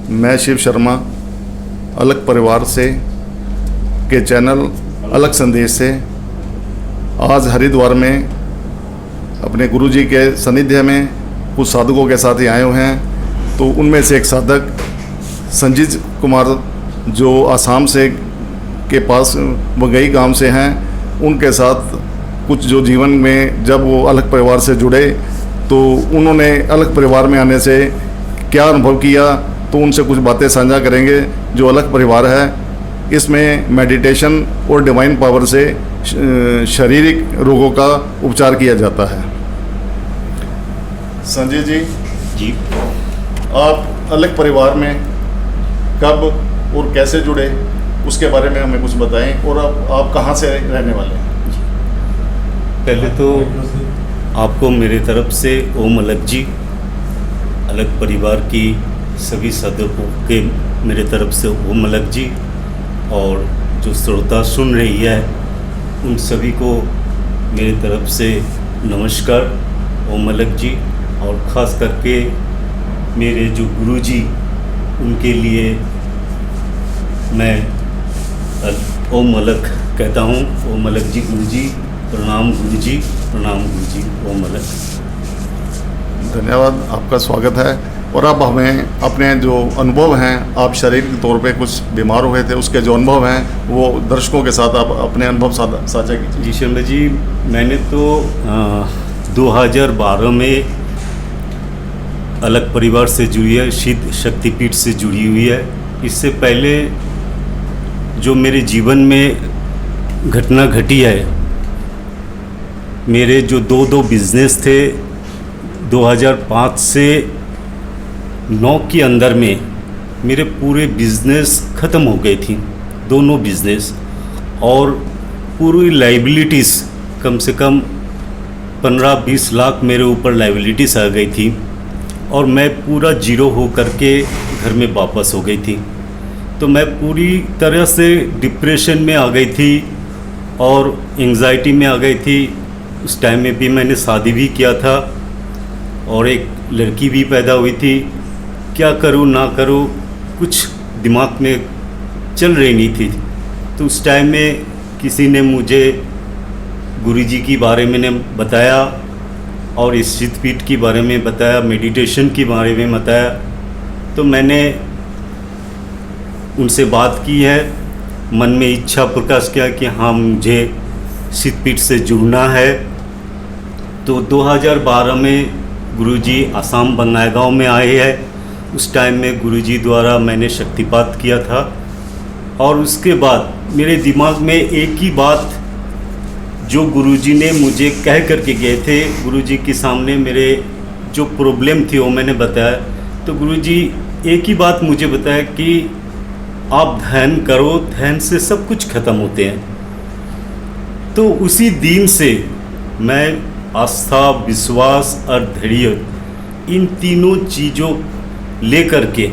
मैं शिव शर्मा अलग परिवार से के चैनल अलग संदेश से आज हरिद्वार में अपने गुरुजी के सानिध्य में कुछ साधकों के साथ ही आए हुए हैं। तो उनमें से एक साधक संजीत कुमार जो आसाम से के पास वगई गांव से हैं, उनके साथ कुछ जो जीवन में जब वो अलग परिवार से जुड़े तो उन्होंने अलग परिवार में आने से क्या अनुभव किया, तो उनसे कुछ बातें साझा करेंगे। जो अलग परिवार है इसमें मेडिटेशन और डिवाइन पावर से शारीरिक रोगों का उपचार किया जाता है। संजय जी, आप अलग परिवार में कब और कैसे जुड़े उसके बारे में हमें कुछ बताएं, और आप कहाँ से रहने वाले हैं? पहले तो आपको मेरे तरफ से ओम अलग जी, अलग परिवार की सभी सदस्यों के मेरे तरफ से ओम अलग जी, और जो श्रोता सुन रही है उन सभी को मेरे तरफ से नमस्कार ओम अलग जी। और ख़ास करके मेरे जो गुरु जी उनके लिए मैं ओम अलग कहता हूँ। ओम अलग जी गुरु जी, प्रणाम गुरु जी, प्रणाम गुरु जी, ओम अलग। धन्यवाद, आपका स्वागत है। और अब हमें अपने जो अनुभव हैं, आप शारीरिक तौर पे कुछ बीमार हुए थे, उसके जो अनुभव हैं वो दर्शकों के साथ आप अपने अनुभव साझा कीजिए। जी शर्मा जी, मैंने तो 2012 में अलग परिवार से जुड़ी है, सिद्ध शक्तिपीठ से जुड़ी हुई है। इससे पहले जो मेरे जीवन में घटना घटी है, मेरे जो दो बिज़नेस थे 2005 से 9 के अंदर में मेरे पूरे बिज़नेस ख़त्म हो गई थी, दोनों बिज़नेस, और पूरी लाइबिलिटीज़ कम से कम 15-20 लाख मेरे ऊपर लाइबिलिटीज़ आ गई थी, और मैं पूरा जीरो हो करके घर में वापस हो गई थी। तो मैं पूरी तरह से डिप्रेशन में आ गई थी और एंग्जाइटी में आ गई थी। उस टाइम में भी मैंने शादी भी किया था और एक लड़की भी पैदा हुई थी। क्या करूं ना करूं कुछ दिमाग में चल रही नहीं थी। तो उस टाइम में किसी ने मुझे गुरुजी के बारे में बताया और इस सिद्धपीठ के बारे में बताया, मेडिटेशन के बारे में बताया। तो मैंने उनसे बात की है, मन में इच्छा प्रकाश किया कि हाँ मुझे सिद्धपीठ से जुड़ना है। तो 2012 में गुरुजी आसाम बंगाईगांव में आए हैं। उस टाइम में गुरुजी द्वारा मैंने शक्तिपात किया था, और उसके बाद मेरे दिमाग में एक ही बात जो गुरुजी ने मुझे कह करके गए थे, गुरुजी के सामने मेरे जो प्रॉब्लम थी वो मैंने बताया। तो गुरुजी एक ही बात मुझे बताया कि आप ध्यान करो, ध्यान से सब कुछ ख़त्म होते हैं। तो उसी दिन से मैं आस्था, विश्वास और धैर्य इन तीनों चीज़ों लेकर के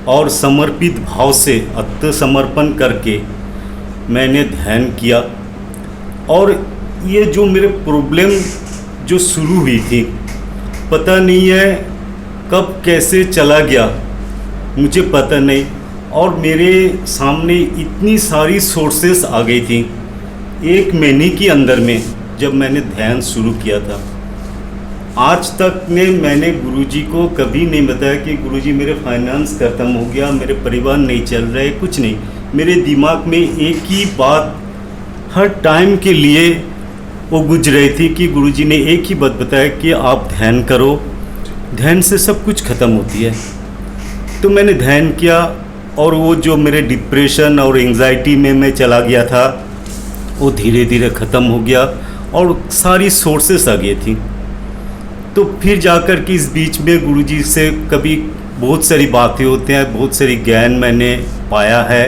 और समर्पित भाव से आत्मसमर्पण करके मैंने ध्यान किया। और ये जो मेरे प्रॉब्लम जो शुरू हुई थी, पता नहीं है कब कैसे चला गया, मुझे पता नहीं। और मेरे सामने इतनी सारी सोर्सेस आ गई थी एक महीने के अंदर में जब मैंने ध्यान शुरू किया था। आज तक में मैंने गुरुजी को कभी नहीं बताया कि गुरुजी मेरे फाइनेंस ख़त्म हो गया, मेरे परिवार नहीं चल रहे, कुछ नहीं। मेरे दिमाग में एक ही बात हर टाइम के लिए वो गुजर रही थी कि गुरुजी ने एक ही बात बताया कि आप ध्यान करो, ध्यान से सब कुछ ख़त्म होती है। तो मैंने ध्यान किया, और वो जो मेरे डिप्रेशन और एंग्जाइटी में मैं चला गया था वो धीरे धीरे ख़त्म हो गया, और सारी सोर्सेस आ गई थी। तो फिर जाकर के इस बीच में गुरुजी से कभी बहुत सारी बातें होती हैं, बहुत सारी ज्ञान मैंने पाया है।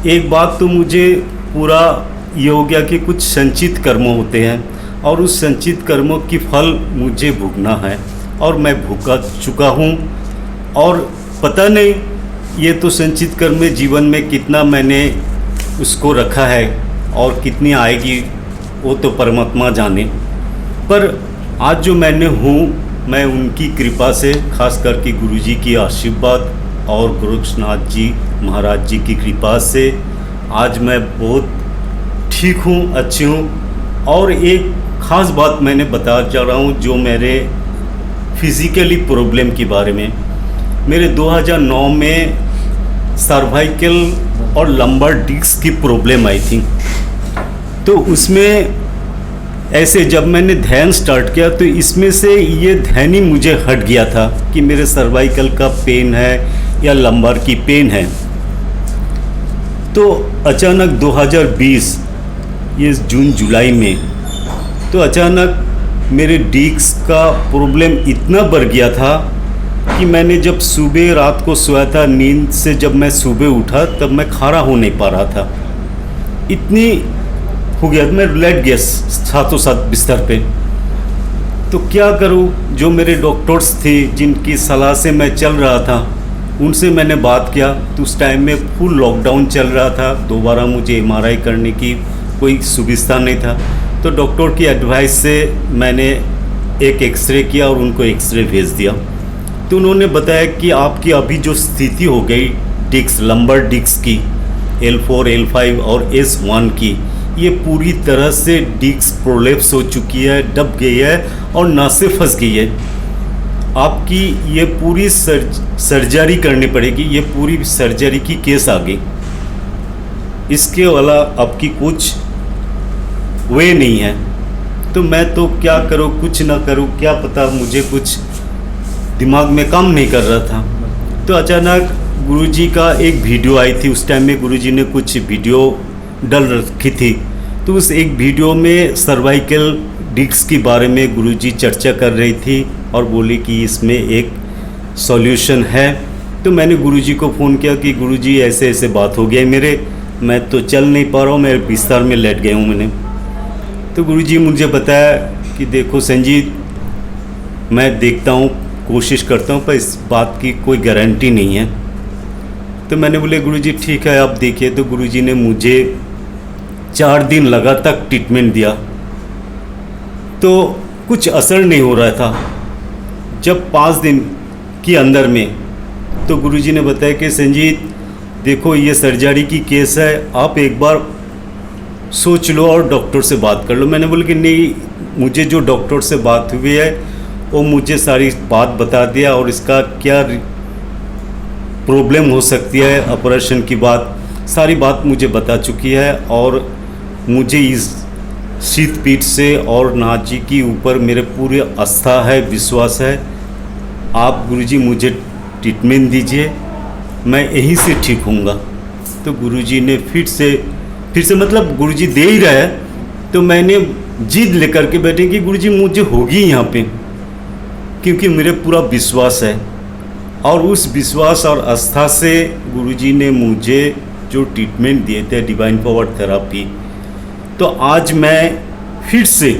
एक बात तो मुझे पूरा ये हो गया कि कुछ संचित कर्म होते हैं, और उस संचित कर्मों की फल मुझे भुगतना है, और मैं भुगा चुका हूँ। और पता नहीं ये तो संचित कर्म में जीवन में कितना मैंने उसको रखा है और कितनी आएगी वो तो परमात्मा जाने। पर आज जो मैंने हूँ, मैं उनकी कृपा से, खास करके गुरुजी की आशीर्वाद और गोरक्षनाथ जी महाराज जी की कृपा से आज मैं बहुत ठीक हूँ, अच्छी हूँ। और एक ख़ास बात मैंने बता जा रहा हूँ जो मेरे फिज़िकली प्रॉब्लम के बारे में। मेरे 2009 में सर्वाइकल और लंबर डिस्क की प्रॉब्लम आई थी। तो उसमें ऐसे जब मैंने ध्यान स्टार्ट किया तो इसमें से ये ध्यान ही मुझे हट गया था कि मेरे सर्वाइकल का पेन है या लंबर की पेन है। तो अचानक 2020 ये जून जुलाई में तो अचानक मेरे डिस्क का प्रॉब्लम इतना बढ़ गया था कि मैंने जब सुबह रात को सोया था, नींद से जब मैं सुबह उठा तब मैं खड़ा हो नहीं पा रहा था, इतनी हो गया। मैं लेट गया साथों साथ बिस्तर पे। तो क्या करूं, जो मेरे डॉक्टर्स थे जिनकी सलाह से मैं चल रहा था उनसे मैंने बात किया। तो उस टाइम में फुल लॉकडाउन चल रहा था, दोबारा मुझे MRI करने की कोई सुविधा नहीं था। तो डॉक्टर की एडवाइस से मैंने एक एक्सरे किया और उनको एक्सरे भेज दिया। तो उन्होंने बताया कि आपकी अभी जो स्थिति हो गई डिस्क, लंबर डिस्क की L4, L5 और S1 की, ये पूरी तरह से डिस्क प्रोलेप्स हो चुकी है, दब गई है और नसें फंस गई है। आपकी ये पूरी सर्जरी करनी पड़ेगी, ये पूरी सर्जरी की केस आ गई। इसके अलावा आपकी कुछ वे नहीं है। तो मैं तो क्या करूँ, कुछ ना करूँ, क्या पता, मुझे कुछ दिमाग में काम नहीं कर रहा था। तो अचानक गुरुजी का एक वीडियो आई थी। उस टाइम में गुरुजी ने कुछ वीडियो डल रखी थी। तो उस एक वीडियो में सर्वाइकल डिस्क के बारे में गुरुजी चर्चा कर रही थी और बोली कि इसमें एक सॉल्यूशन है। तो मैंने गुरुजी को फ़ोन किया कि गुरुजी ऐसे ऐसे बात हो गया मेरे, मैं तो चल नहीं पा रहा हूँ, मैं बिस्तर में लेट गया हूँ मैंने। तो गुरुजी मुझे बताया कि देखो संजीत, मैं देखता हूँ, कोशिश करता हूँ, पर इस बात की कोई गारंटी नहीं है। तो मैंने बोले गुरुजी ठीक है आप देखिए। तो गुरुजी ने मुझे 4 दिन लगातार ट्रीटमेंट दिया, तो कुछ असर नहीं हो रहा था। जब 5 दिन के अंदर में तो गुरुजी ने बताया कि संजीत देखो ये सर्जरी की केस है, आप एक बार सोच लो और डॉक्टर से बात कर लो। मैंने बोला कि नहीं, मुझे जो डॉक्टर से बात हुई है वो मुझे सारी बात बता दिया और इसका क्या प्रॉब्लम हो सकती है, ऑपरेशन की बात, सारी बात मुझे बता चुकी है। और मुझे इस शीत पीठ से और नाथ जी के ऊपर मेरे पूरे आस्था है, विश्वास है। आप गुरुजी मुझे ट्रीटमेंट दीजिए, मैं यहीं से ठीक होऊंगा। तो गुरुजी ने फिर से मतलब गुरुजी दे ही रहे, तो मैंने जिद लेकर के बैठे कि गुरुजी मुझे होगी यहाँ पे, क्योंकि मेरे पूरा विश्वास है। और उस विश्वास और आस्था से गुरुजी ने मुझे जो ट्रीटमेंट दिए थे डिवाइन पावर थेरापी, तो आज मैं फिर से,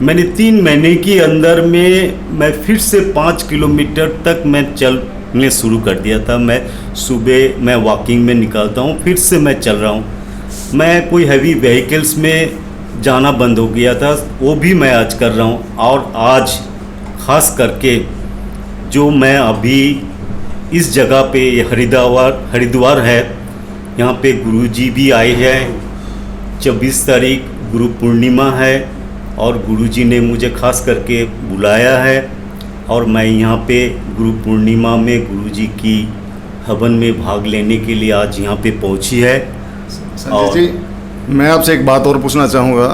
मैंने 3 महीने के अंदर में मैं फिर से 5 किलोमीटर तक मैं चलने शुरू कर दिया था। मैं सुबह मैं वॉकिंग में निकलता हूँ, फिर से मैं चल रहा हूँ। मैं कोई हैवी व्हीकल्स में जाना बंद हो गया था, वो भी मैं आज कर रहा हूँ। और आज ख़ास करके जो मैं अभी इस जगह पे हरिद्वार है, यहाँ पे गुरुजी भी आए हैं। 24 तारीख गुरु पूर्णिमा है और गुरुजी ने मुझे खास करके बुलाया है और मैं यहाँ पे गुरु पूर्णिमा में गुरुजी की हवन में भाग लेने के लिए आज यहाँ पे पहुँची है। संजय जी, मैं आपसे एक बात और पूछना चाहूँगा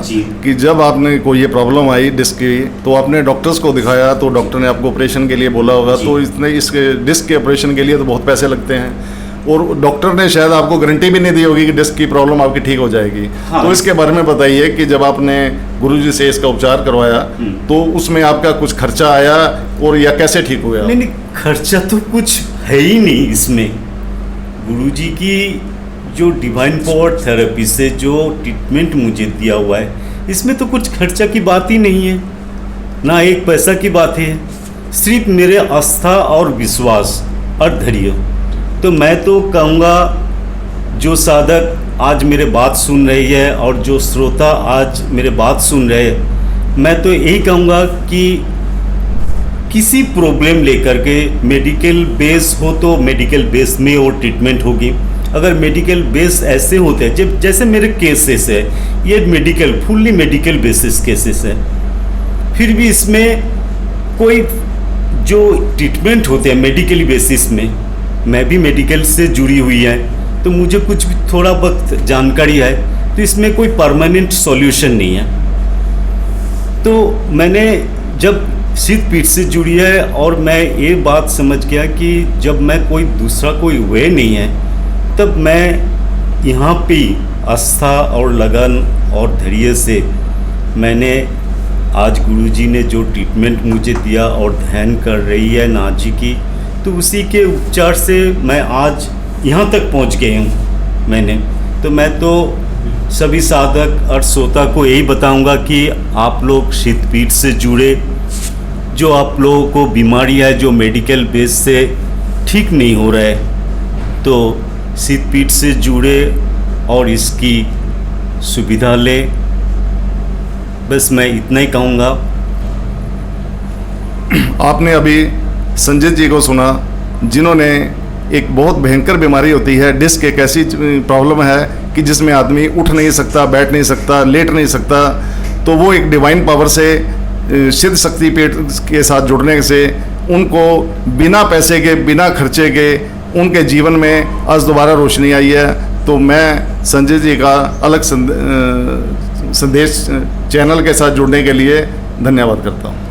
कि जब आपने कोई ये प्रॉब्लम आई डिस्क की, तो आपने डॉक्टर्स को दिखाया, तो डॉक्टर ने आपको ऑपरेशन के लिए बोला होगा। तो इसके डिस्क के ऑपरेशन के लिए तो बहुत पैसे लगते हैं और डॉक्टर ने शायद आपको गारंटी भी नहीं दी होगी कि डिस्क की प्रॉब्लम आपकी ठीक हो जाएगी। हाँ। तो इसके बारे में बताइए कि जब आपने गुरुजी से इसका उपचार करवाया तो उसमें आपका कुछ खर्चा आया और या कैसे ठीक हो गया? नहीं, खर्चा तो कुछ है ही नहीं इसमें। गुरुजी की जो डिवाइन पावर थेरेपी से जो ट्रीटमेंट मुझे दिया हुआ है, इसमें तो कुछ खर्चा की बात ही नहीं है, ना एक पैसा की बात है, सिर्फ मेरे आस्था और विश्वास और धैर्य। तो मैं तो कहूँगा जो साधक आज मेरे बात सुन रही है और जो श्रोता आज मेरे बात सुन रहे हैं, मैं तो यही कहूँगा कि किसी प्रॉब्लम लेकर के मेडिकल बेस हो तो मेडिकल बेस में वो ट्रीटमेंट होगी। अगर मेडिकल बेस ऐसे होते हैं जब जैसे मेरे केसेस है, ये medical fully medical basis cases है, फिर भी इसमें कोई जो ट्रीटमेंट होते हैं मेडिकल बेसिस में, मैं भी मेडिकल से जुड़ी हुई है तो मुझे कुछ भी थोड़ा बहुत जानकारी है, तो इसमें कोई परमानेंट सॉल्यूशन नहीं है। तो मैंने जब शीत पीठ से जुड़ी है और मैं ये बात समझ गया कि जब मैं कोई दूसरा कोई वे नहीं है, तब मैं यहाँ पे आस्था और लगन और धैर्य से मैंने आज गुरुजी ने जो ट्रीटमेंट मुझे दिया और ध्यान कर रही है नाथ जी की, तो उसी के उपचार से मैं आज यहाँ तक पहुँच गई हूँ मैं तो सभी साधक और श्रोता को यही बताऊंगा कि आप लोग शीत पीठ से जुड़े, जो आप लोगों को बीमारी है जो मेडिकल बेस से ठीक नहीं हो रहा है, तो शीत पीठ से जुड़े और इसकी सुविधा ले। बस मैं इतना ही कहूँगा। आपने अभी संजय जी को सुना, जिन्होंने एक बहुत भयंकर बीमारी होती है, डिस्क एक ऐसी प्रॉब्लम है कि जिसमें आदमी उठ नहीं सकता, बैठ नहीं सकता, लेट नहीं सकता, तो वो एक डिवाइन पावर से सिद्ध शक्ति पीठ के साथ जुड़ने से उनको बिना पैसे के, बिना खर्चे के उनके जीवन में आज दोबारा रोशनी आई है। तो मैं संजय जी का अलग संदेश चैनल के साथ जुड़ने के लिए धन्यवाद करता हूँ।